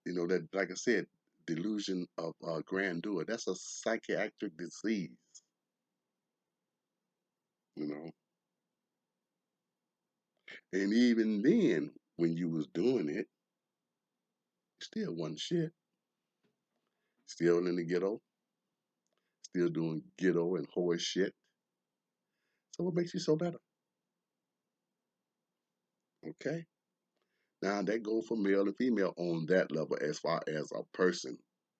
That, like I said, delusion of grandeur. That's a psychiatric disease. You know, and even then, when you was doing it, still wasn't shit. Still in the ghetto, still doing ghetto and horse shit. So what makes you so better? Okay. Now that goes for male and female on that level as far as a person,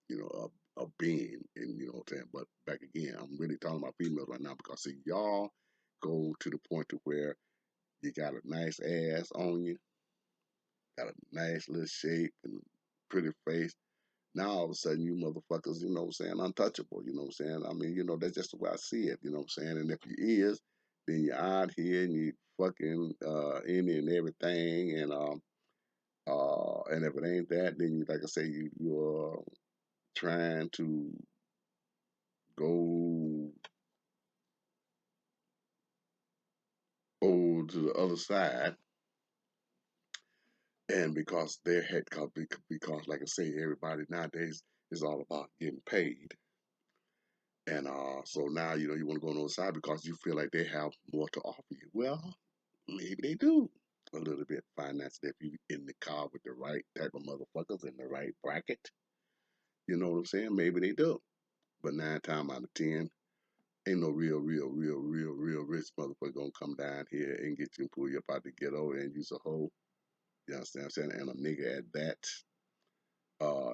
a being, and you know what I'm saying. But back again, I'm really talking about females right now because see, y'all go to the point to where you got a nice ass on you, got a nice little shape and pretty face. Now all of a sudden you motherfuckers, you know what I'm saying, untouchable, you know what I'm saying? I mean, that's just the way I see it, you know what I'm saying? And if you is, then you're out here and you fucking any and everything and if it ain't that, then you like I say, you're trying to go over to the other side and because their head because like I say, everybody nowadays is all about getting paid. And so now you want to go on the other side because you feel like they have more to offer you. Well, maybe they do a little bit financially if you in the car with the right type of motherfuckers in the right bracket. You know what I'm saying? Maybe they do. But 9 times out of 10, ain't no real rich motherfucker gonna come down here and get you and pull you up out the ghetto and use a hoe. You understand what I'm saying? And a nigga at that.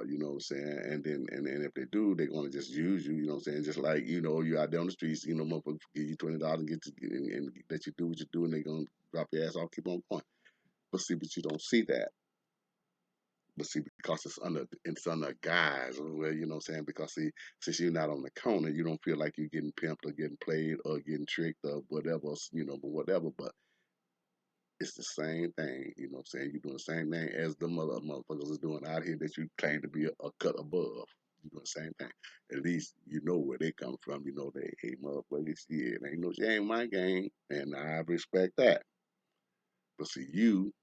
You know what I'm saying? And if they do, they're gonna just use you, you know what I'm saying? Just like, you out there on the streets, motherfuckers give you $20 and and let you do what you do and they're gonna drop your ass off, keep on going. But you don't see that. But see, because it's under guise, well, you know what I'm saying? Because see, since you're not on the corner, you don't feel like you're getting pimped or getting played or getting tricked or whatever, but whatever. But it's the same thing, you know what I'm saying? You're doing the same thing as the motherfuckers is doing out here that you claim to be a cut above. You're doing the same thing. At least you know where they come from. You know they, hey, motherfuckers, yeah, it ain't no shame my game, and I respect that. But see, you,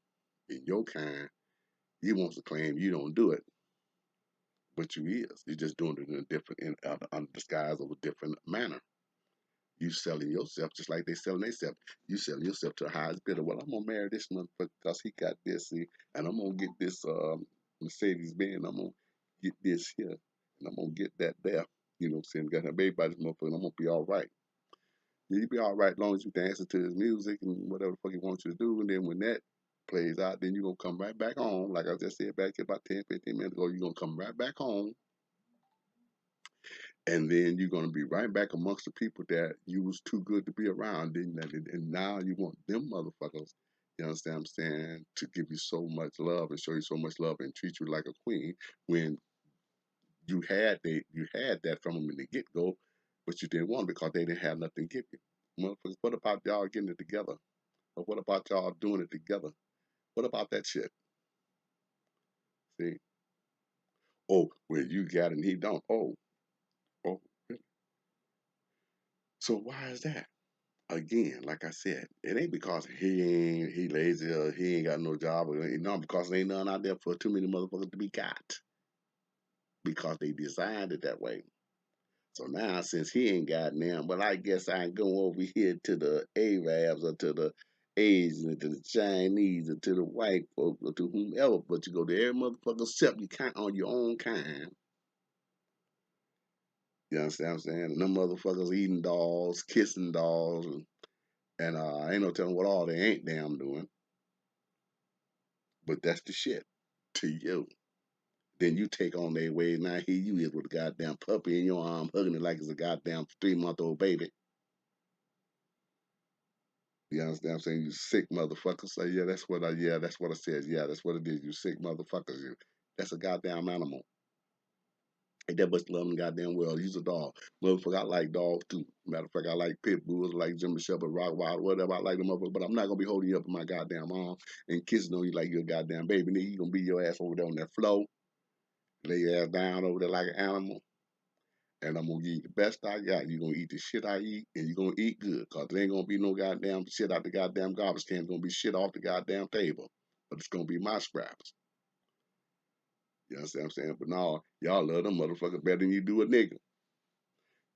in your kind, you want to claim you don't do it, but you is. You're just doing it in a different, under the disguise of a different manner. You selling yourself just like they selling themselves. You selling yourself to the highest bidder. Well, I'm gonna marry this motherfucker because he got this, see, and I'm gonna get this Mercedes Benz. I'm gonna get this here, and I'm gonna get that there. You know what I'm saying? Got a baby by this motherfucker, and I'm gonna be all right. Yeah, you be all right as long as you dancing to his music and whatever the fuck he wants you to do. And then when that plays out, then you're gonna come right back home. Like I just said back here about 10, 15 minutes ago, you're gonna come right back home and then you're going to be right back amongst the people that you was too good to be around, and now you want them motherfuckers, you understand what I'm saying, to give you so much love and show you so much love and treat you like a queen when you had that from them in the get go, but you didn't want it because they didn't have nothing to give you. Motherfuckers, what about y'all getting it together? Or what about y'all doing it together? What about that shit? See? Oh, well, you got it and he don't. Oh, really? So why is that? Again, like I said, it ain't because he lazy or he ain't got no job or no, because there ain't none out there for too many motherfuckers to be got. Because they designed it that way. So now since he ain't got none, well I guess I can go over here to the Arabs or to the Asians or to the Chinese or to the white folks or to whomever, but you go to every motherfucker except you count on your own kind. You understand what I'm saying? And them motherfuckers eating dolls, kissing dolls, and ain't no telling what all they ain't damn doing. But that's the shit to you. Then you take on their ways. Now here you is with a goddamn puppy in your arm, hugging it like it's a goddamn 3-month-old baby. You understand what I'm saying? You sick motherfucker. Say, that's what I said. Yeah, that's what it is. You sick motherfuckers. You. That's a goddamn animal. Ain't that much love in the goddamn world. Use a dog. Motherfucker, I like dogs too. Matter of fact, I like pit bulls, I like German Shepherd, Rock Wild, whatever. I like them motherfuckers, but I'm not gonna be holding you up in my goddamn arm and kissing on you like you're a goddamn baby. Nigga, you gonna be your ass over there on that floor, lay your ass down over there like an animal, and I'm gonna give you the best I got. You're gonna eat the shit I eat, and you're gonna eat good, cause there ain't gonna be no goddamn shit out the goddamn garbage can. It's gonna be shit off the goddamn table, but it's gonna be my scraps. You understand what I'm saying? But no, y'all love them motherfuckers better than you do a nigga,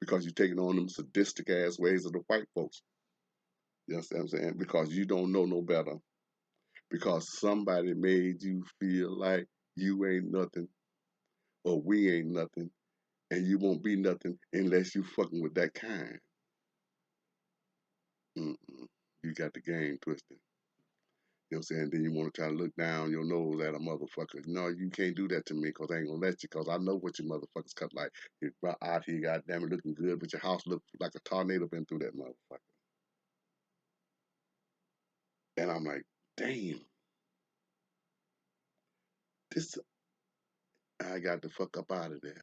because you're taking on them sadistic ass ways of the white folks. You understand what I'm saying? Because you don't know no better. Because somebody made you feel like you ain't nothing or we ain't nothing, and you won't be nothing unless you fucking with that kind. Mm-mm. You got the game twisted. You know what I'm saying? Then you want to try to look down your nose at a motherfucker. No, you can't do that to me because I ain't gonna let you because I know what you motherfuckers cut like. You're out here, goddamn it, looking good, but your house look like a tornado been through that motherfucker. And I'm like, damn, this, I got the fuck up out of there.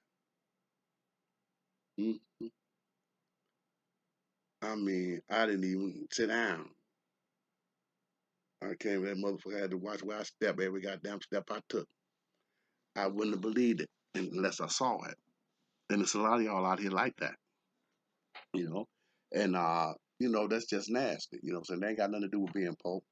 Mm. I mean, I didn't even sit down. I came, that motherfucker had to watch where I step every goddamn step I took. I wouldn't have believed it unless I saw it. And there's a lot of y'all out here like that, you know? And, that's just nasty. You know what I'm saying? They ain't got nothing to do with being Pope.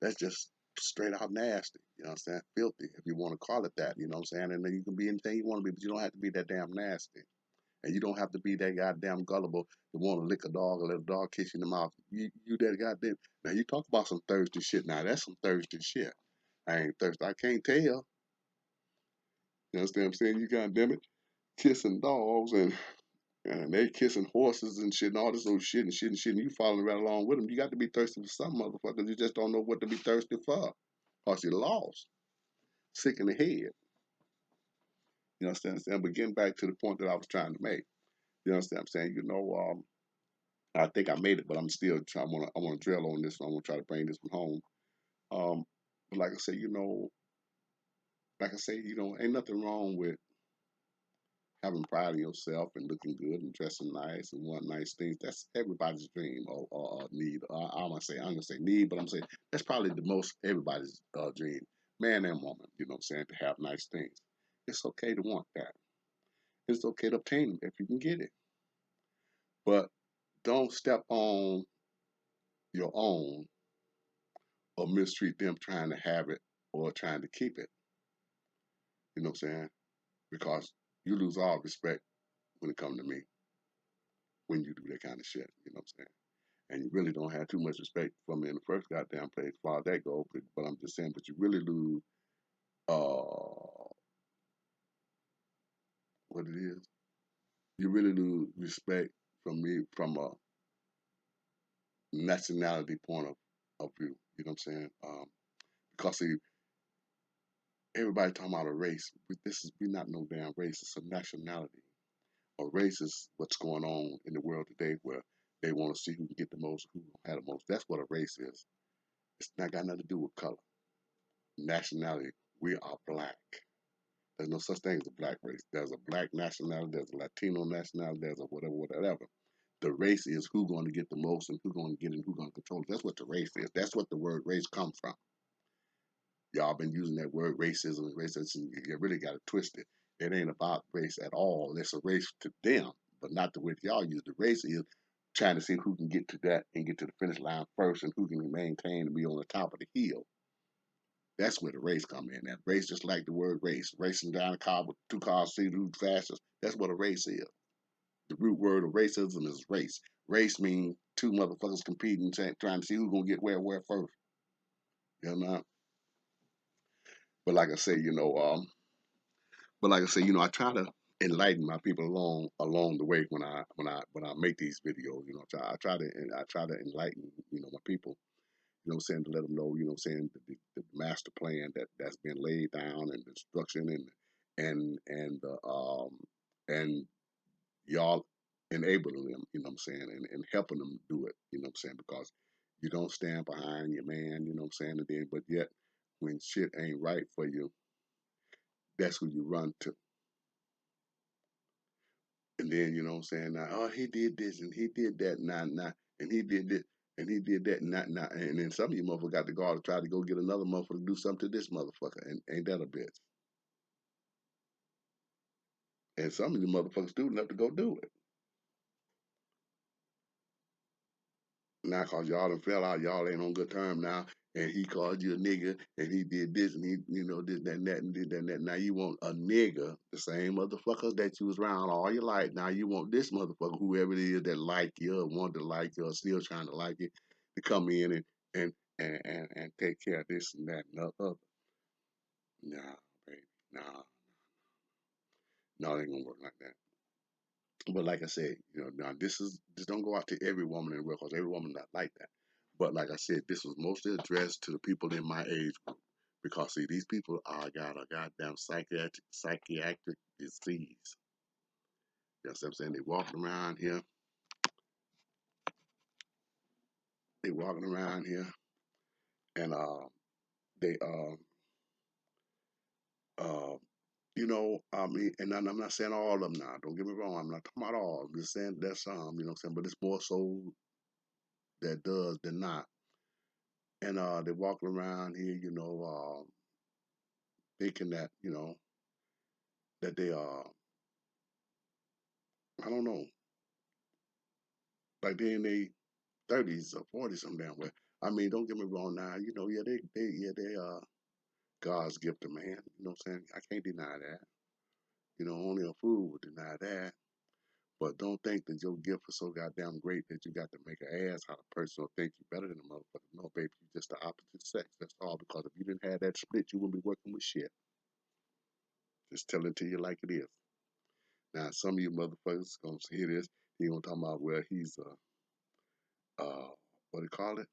That's just straight out nasty. You know what I'm saying? Filthy, if you want to call it that. You know what I'm saying? And then you can be anything you want to be, but you don't have to be that damn nasty. And you don't have to be that goddamn gullible to want to lick a dog or let a dog kiss you in the mouth. You that goddamn. Now you talk about some thirsty shit. Now that's some thirsty shit. I ain't thirsty. I can't tell. You understand what I'm saying? You goddamn it, kissing dogs and they kissing horses and shit and all this old shit and shit and shit. And you following right along with them. You got to be thirsty for some motherfuckers. You just don't know what to be thirsty for. Cause you're lost, sick in the head. You understand what I'm saying? But getting back to the point that I was trying to make. You understand what I'm saying? I think I made it, but I'm still trying. I want to drill on this one. I want to try to bring this one home. Um, but like I say, ain't nothing wrong with having pride in yourself and looking good and dressing nice and wanting nice things. That's everybody's dream or need. I'm gonna say need, but I'm saying that's probably the most everybody's dream, man and woman. You know what I'm saying, to have nice things. It's okay to want that. It's okay to obtain them if you can get it, but don't step on your own or mistreat them trying to have it or trying to keep it. You know what I'm saying? Because you lose all respect when it comes to me when you do that kind of shit. You know what I'm saying? And you really don't have too much respect for me in the first goddamn place as far as that goes. But I'm just saying, but you really lose what it is. You really lose respect from me from a nationality point of view. You know what I'm saying? Because see, everybody talking about a race. We not no damn race. It's a nationality. A race is what's going on in the world today where they want to see who can get the most, who had the most. That's what a race is. It's not got nothing to do with color, nationality. We are black. There's no such thing as a black race. There's a black nationality, there's a Latino nationality, there's a whatever, whatever. The race is who's going to get the most and who's going to get it and who's going to control it. That's what the race is. That's what the word race comes from. Y'all been using that word racism and racism. You really got to twist it. It ain't about race at all. It's a race to them, but not the way y'all use the race is trying to see who can get to that and get to the finish line first and who can maintain and be on the top of the hill. That's where the race come in. That race, just like the word race, racing down a car with two cars, see who's fastest. That's what a race is. The root word of racism is race. Race means two motherfuckers competing, trying to see who's gonna get where first. You know. But like I say, I try to enlighten my people along the way when I make these videos. I try to enlighten my people. You know what I'm saying, to let them know, the master plan that's been laid down and the instruction and y'all enabling them, you know what I'm saying, and helping them do it, you know what I'm saying, because you don't stand behind your man, you know what I'm saying, and then but yet when shit ain't right for you, that's who you run to. And then, you know what I'm saying, now, oh, he did this and he did that, and he did this and he did that, not. And then some of you motherfuckers got to go out and try to go get another motherfucker to do something to this motherfucker. And ain't that a bitch? And some of you motherfuckers do enough to go do it. Now, cause y'all done fell out, y'all ain't on good term now, and he called you a nigga, and he did this, and he, this, that, and that, and did that, and that. Now you want a nigga, the same motherfucker that you was around all your life. Now you want this motherfucker, whoever it is that like you, or wanted to like you, or still trying to like you, to come in and take care of this and that and the other. Nah, baby, nah, no, it ain't gonna work like that. But like I said, now this don't go out to every woman in the world, cause every woman not like that. But like I said, this was mostly addressed to the people in my age group. Because see, these people are got a goddamn psychiatric disease. You know what I'm saying? They walking around here. They walking around here, and they uh, you know, I mean, and I'm not saying all of them now. Don't get me wrong. I'm not talking about all. I'm just saying there's some. You know what I'm saying? But it's more so that does than not. And they walking around here, you know, thinking that that they I don't know, like they in their 30s or 40s some damn way. I mean, don't get me wrong now. You know, yeah, they God's gift to man. You know what I'm saying? I can't deny that. You know, only a fool would deny that. But don't think that your gift is so goddamn great that you got to make an ass out of a person or think you better than a motherfucker. No, baby, you're just the opposite sex. That's all. Because if you didn't have that split, you wouldn't be working with shit. Just tell it to you like it is. Now, some of you motherfuckers gonna hear this. He gonna talk about well, he's what do you call it?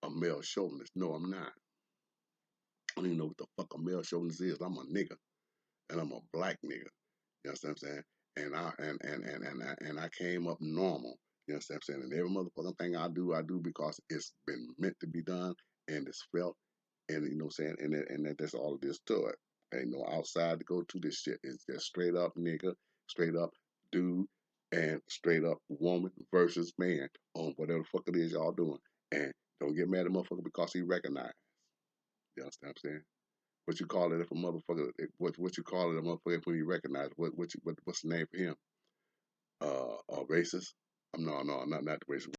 A male chauvinist. No, I'm not. I don't even know what the fuck a male chauvinist is. I'm a nigga, and I'm a black nigga. You know what I'm saying? And I came up normal. You know what I'm saying? And every motherfucking thing I do because it's been meant to be done and it's felt, and you know what I'm saying? That's all it is to it. Ain't no outside to go to this shit. It's just straight up nigga, straight up dude, and straight up woman versus man on whatever the fuck it is y'all doing. And don't get mad at motherfucker because he recognized. You understand what I'm saying? What you call it if a motherfucker? What you call it a motherfucker when you recognize? What's the name for him? Racist? No, not the racist.